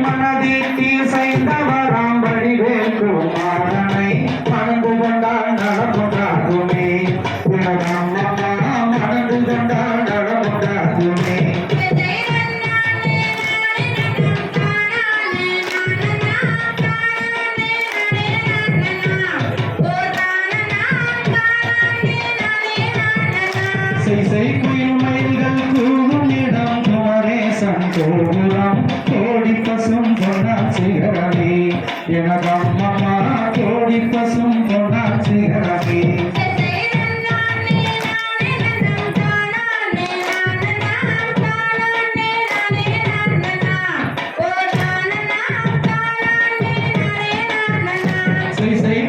மனதிற்கு செய்தவராம் வழிவேல் குமாரனை மணந்து கொண்டால் நடமுடாகுமே மணந்து கொண்டால் நடமுடாகுமே குயில் மயில்கள் கூடும் இடம் குமரேசன் கோபுரம் கோடி பசும் பொன்னார் சிகரமே எனதம்மம்மா கோடி பசும் பொன்னார் சிகரமே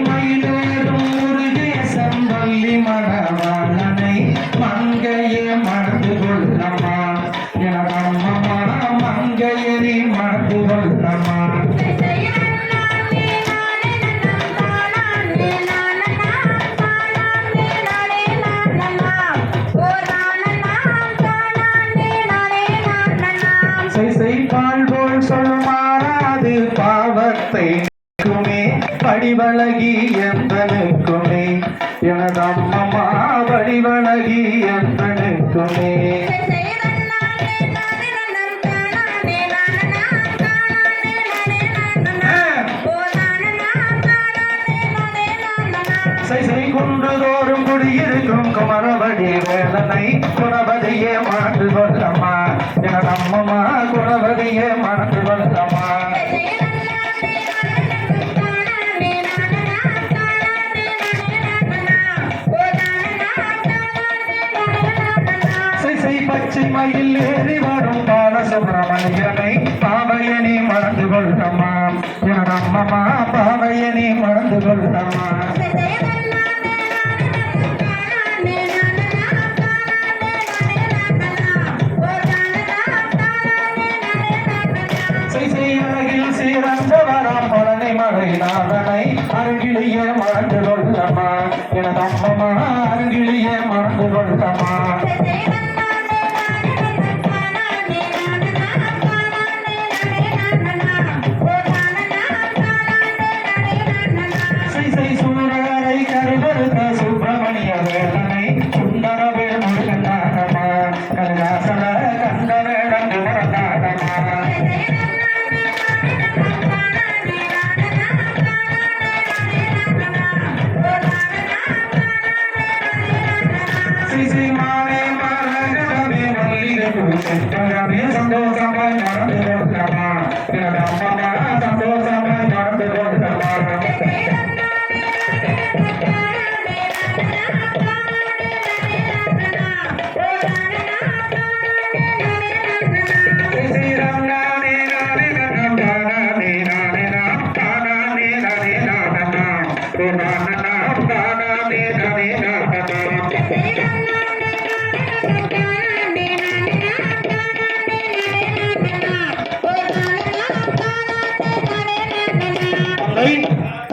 மயிலேறும் முருகேசன் வள்ளி மணவாளனை மங்கையே மணந்து கொள்ளம்மா எனதம்மம்மா மங்கையரி மணந்து கொள்ளம்மா பால் போல் சொல்லுமாறாது பாவத்தை படிவழகி என்பனுக்குமே எனதம்மம்மா படிவழகி என்பனுக்குமே குன்றுதோறும் குடியிருக்கும் குமரவடி வேலனை குணவதியே மணந்து கொள்ளம்மா எனதம்மம்மா குணவதியே மணந்து கொள்ளம்மா பச்சை மயில் ஏறி வரும் பாலசுப்ரமணியனை பாவையனி மறந்து கொள்ளம்மா எனதம்மம்மா பாவையனி மறந்து கொள்ளம்மா அழகில் சீரந்தவராம் பழனி மலை நாதனை அருகிலேயே மறந்து கொள்ளம்மா எனதம்மம்மா அருகிலேயே மறந்து கொள்ளம்மா சுப்பிரமணிய வேலனை சுந்தரவே முருகநாதமா கனகாசல கந்த வேடங்கு முருகநாதமா ஸ்ரீமானே மரகதமே மல்லிகை பூசெட்டரமே சந்தோஷமாய் மறந்து கொள்ளமா எனதம்மம்மா சந்தோஷமாய் மறந்து கொள்ளமா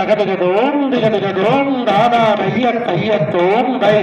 தகதகதோம் திகதகதோம் தாதா தைய கையத்தோம் தை